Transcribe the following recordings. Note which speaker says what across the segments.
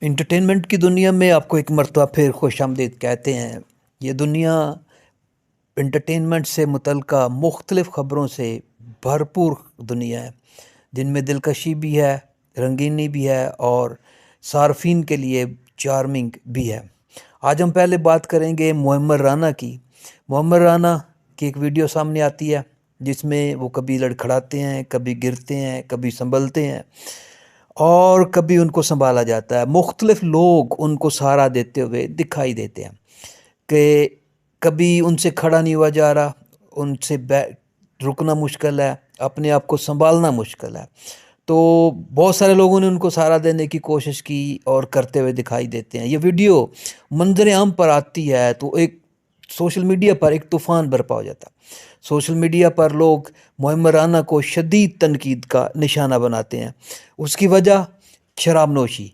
Speaker 1: Entertainment کی دنیا میں آپ کو ایک مرتبہ پھر خوش آمدید کہتے ہیں۔ یہ دنیا انٹرٹینمنٹ سے متعلقہ مختلف خبروں سے بھرپور دنیا ہے، جن میں دلکشی بھی ہے، رنگینی بھی ہے اور صارفین کے لیے چارمنگ بھی ہے۔ آج ہم پہلے بات کریں گے معمر رانا کی۔ معمر رانا کی ایک ویڈیو سامنے آتی ہے جس میں وہ کبھی لڑکھڑاتے ہیں، کبھی گرتے ہیں، کبھی سنبھلتے ہیں اور کبھی ان کو سنبھالا جاتا ہے۔ مختلف لوگ ان کو سہارا دیتے ہوئے دکھائی دیتے ہیں کہ کبھی ان سے کھڑا نہیں ہوا جا رہا، ان سے رکنا مشکل ہے، اپنے آپ کو سنبھالنا مشکل ہے، تو بہت سارے لوگوں نے ان کو سہارا دینے کی کوشش کی اور کرتے ہوئے دکھائی دیتے ہیں۔ یہ ویڈیو منظر عام پر آتی ہے تو ایک سوشل میڈیا پر ایک طوفان برپا ہو جاتا ہے۔ سوشل میڈیا پر لوگ معمر رانا کو شدید تنقید کا نشانہ بناتے ہیں۔ اس کی وجہ شراب نوشی،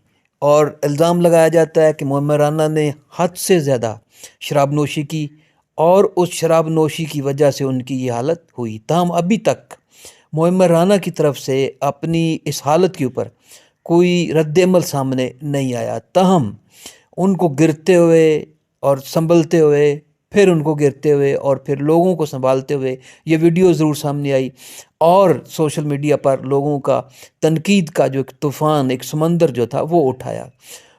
Speaker 1: اور الزام لگایا جاتا ہے کہ معمر رانا نے حد سے زیادہ شراب نوشی کی اور اس شراب نوشی کی وجہ سے ان کی یہ حالت ہوئی۔ تاہم ابھی تک معمر رانا کی طرف سے اپنی اس حالت کے اوپر کوئی رد عمل سامنے نہیں آیا، تاہم ان کو گرتے ہوئے اور سنبھلتے ہوئے، پھر ان کو گرتے ہوئے اور پھر لوگوں کو سنبھالتے ہوئے یہ ویڈیو ضرور سامنے آئی اور سوشل میڈیا پر لوگوں کا تنقید کا جو ایک طوفان، ایک سمندر جو تھا وہ اٹھایا۔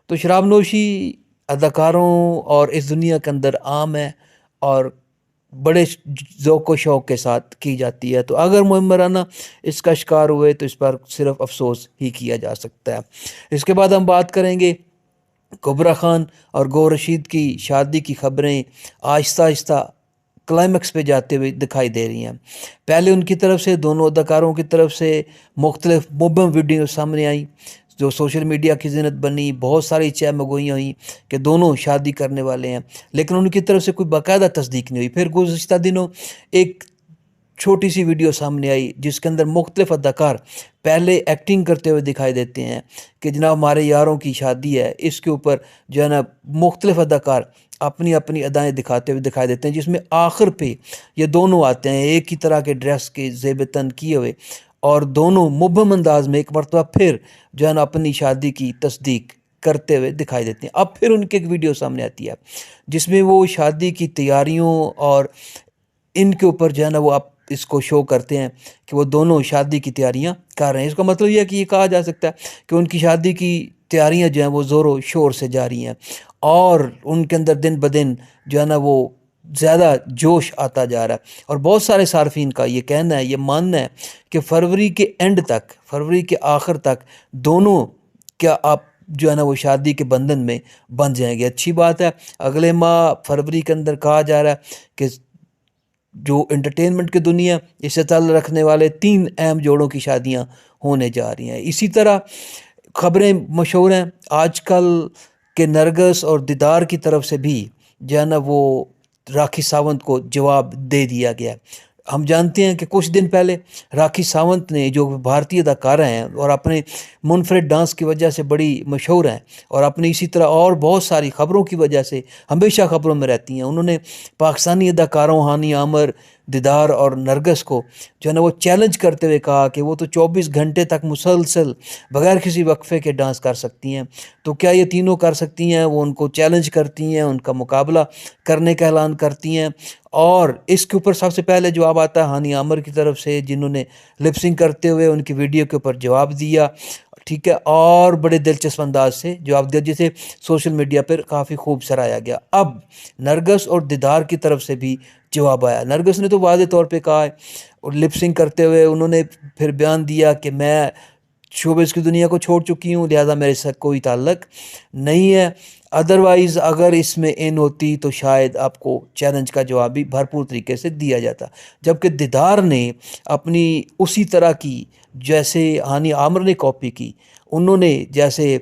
Speaker 1: تو شراب نوشی اداکاروں اور اس دنیا کے اندر عام ہے اور بڑے ذوق و شوق کے ساتھ کی جاتی ہے، تو اگر معمر رانا اس کا شکار ہوئے تو اس پر صرف افسوس ہی کیا جا سکتا ہے۔ اس کے بعد ہم بات کریں گے کبرا خان اور گور رشید کی شادی کی خبریں آہستہ آہستہ کلائمیکس پہ جاتے ہوئے دکھائی دے رہی ہیں۔ پہلے ان کی طرف سے، دونوں اداکاروں کی طرف سے مختلف مبہم ویڈیو سامنے آئیں جو سوشل میڈیا کی زینت بنی، بہت ساری چہ مگوئیاں ہوئیں کہ دونوں شادی کرنے والے ہیں، لیکن ان کی طرف سے کوئی باقاعدہ تصدیق نہیں ہوئی۔ پھر گزشتہ دنوں ایک چھوٹی سی ویڈیو سامنے آئی جس کے اندر مختلف اداکار پہلے ایکٹنگ کرتے ہوئے دکھائی دیتے ہیں کہ جناب ہمارے یاروں کی شادی ہے، اس کے اوپر جو ہے نا مختلف اداکار اپنی اپنی ادائیں دکھاتے ہوئے دکھائی دیتے ہیں، جس میں آخر پہ یہ دونوں آتے ہیں ایک ہی طرح کے ڈریس کے زیب تن کیے ہوئے اور دونوں مبہم انداز میں ایک مرتبہ پھر جو ہے نا اپنی شادی کی تصدیق کرتے ہوئے دکھائی دیتے ہیں۔ اب پھر ان کی ایک ویڈیو سامنے آتی ہے جس میں وہ شادی کی تیاریوں اور ان کے اوپر جو ہے نا وہ آپ اس کو شو کرتے ہیں کہ وہ دونوں شادی کی تیاریاں کر رہے ہیں۔ اس کا مطلب یہ ہے کہ یہ کہا جا سکتا ہے کہ ان کی شادی کی تیاریاں جو ہیں وہ زور و شور سے جاری ہیں اور ان کے اندر دن بدن جو ہے نا وہ زیادہ جوش آتا جا رہا ہے۔ اور بہت سارے صارفین کا یہ کہنا ہے، یہ ماننا ہے کہ فروری کے اینڈ تک، فروری کے آخر تک دونوں کیا آپ جو ہے نا وہ شادی کے بندھن میں بندھ جائیں گے۔ اچھی بات ہے، اگلے ماہ فروری کے اندر کہا جا رہا ہے کہ جو انٹرٹینمنٹ کی دنیا اس سے تعلق رکھنے والے 3 اہم جوڑوں کی شادیاں ہونے جا رہی ہیں۔ اسی طرح خبریں مشہور ہیں آج کل کہ نرگس اور دیدار کی طرف سے بھی جو ہے نا وہ راکھی ساونت کو جواب دے دیا گیا ہے۔ ہم جانتے ہیں کہ کچھ دن پہلے راکھی ساونت نے، جو بھارتی اداکارہ ہیں اور اپنے منفرد ڈانس کی وجہ سے بڑی مشہور ہیں اور اپنی اسی طرح اور بہت ساری خبروں کی وجہ سے ہمیشہ خبروں میں رہتی ہیں، انہوں نے پاکستانی اداکاروں ہانی عامر، دیدار اور نرگس کو جو ہے نا وہ چیلنج کرتے ہوئے کہا کہ وہ تو 24 گھنٹے تک مسلسل بغیر کسی وقفے کے ڈانس کر سکتی ہیں، تو کیا یہ تینوں کر سکتی ہیں؟ وہ ان کو چیلنج کرتی ہیں، ان کا مقابلہ کرنے کا اعلان کرتی ہیں۔ اور اس کے اوپر سب سے پہلے جواب آتا ہے ہانی عامر کی طرف سے، جنہوں نے لپ سنگ کرتے ہوئے ان کی ویڈیو کے اوپر جواب دیا، ٹھیک ہے، اور بڑے دلچسپ انداز سے جواب دیا جسے سوشل میڈیا پر کافی خوب سراہا گیا۔ اب نرگس اور دیدار کی طرف سے بھی جواب آیا۔ نرگس نے تو واضح طور پہ کہا ہے اور لپ سنگ کرتے ہوئے انہوں نے پھر بیان دیا کہ میں شوبز کی دنیا کو چھوڑ چکی ہوں، لہٰذا میرے ساتھ کوئی تعلق نہیں ہے، ادروائز اگر اس میں ان ہوتی تو شاید آپ کو چیلنج کا جواب بھی بھرپور طریقے سے دیا جاتا۔ جبکہ دیدار نے اپنی اسی طرح کی، جیسے ہانی عامر نے کاپی کی، انہوں نے جیسے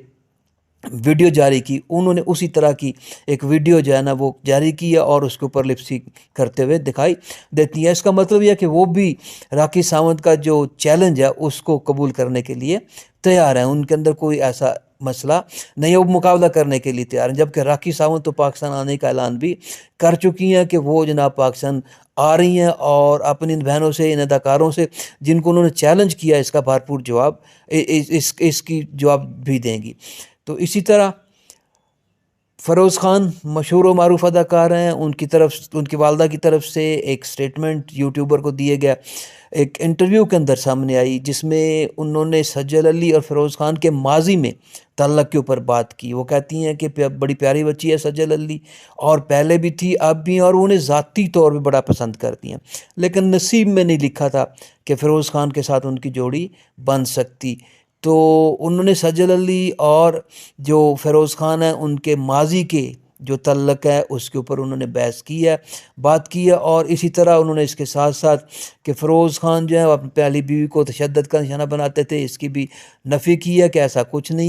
Speaker 1: ویڈیو جاری کی، انہوں نے اسی طرح کی ایک ویڈیو جو ہے نا وہ جاری کی ہے اور اس کے اوپر لپ سنگ کرتے ہوئے دکھائی دیتی ہیں۔ اس کا مطلب یہ ہے کہ وہ بھی راکھی ساونت کا جو چیلنج ہے اس کو قبول کرنے کے لیے تیار ہیں، ان کے اندر کوئی ایسا مسئلہ نہیں ہے، وہ مقابلہ کرنے کے لیے تیار ہیں۔ جبکہ راکھی ساونت تو پاکستان آنے کا اعلان بھی کر چکی ہیں کہ وہ جناب پاکستان آ رہی ہیں اور اپنی ان بہنوں سے، ان اداکاروں سے جن کو انہوں نے چیلنج کیا، اس کا بھرپور جواب، اس کی جواب بھی دیں گی۔ تو اسی طرح فیروز خان مشہور و معروف اداکار ہیں، ان کی والدہ کی طرف سے ایک سٹیٹمنٹ یوٹیوبر کو دیے گیا، ایک انٹرویو کے اندر سامنے آئی، جس میں انہوں نے سجل علی اور فیروز خان کے ماضی میں تعلق کے اوپر بات کی۔ وہ کہتی ہیں کہ بڑی پیاری بچی ہے سجل علی، اور پہلے بھی تھی اب بھی، اور انہیں ذاتی طور پہ بڑا پسند کرتی ہیں، لیکن نصیب میں نہیں لکھا تھا کہ فیروز خان کے ساتھ ان کی جوڑی بن سکتی۔ تو انہوں نے سجل علی اور جو فیروز خان ہیں ان کے ماضی کے جو تعلق ہے اس کے اوپر انہوں نے بحث کی ہے، بات کی ہے، اور اسی طرح انہوں نے اس کے ساتھ ساتھ کہ فیروز خان جو ہے وہ اپنی پہلی بیوی کو تشدد کا نشانہ بناتے تھے، اس کی بھی نفی کی ہے کہ ایسا کچھ نہیں ہے۔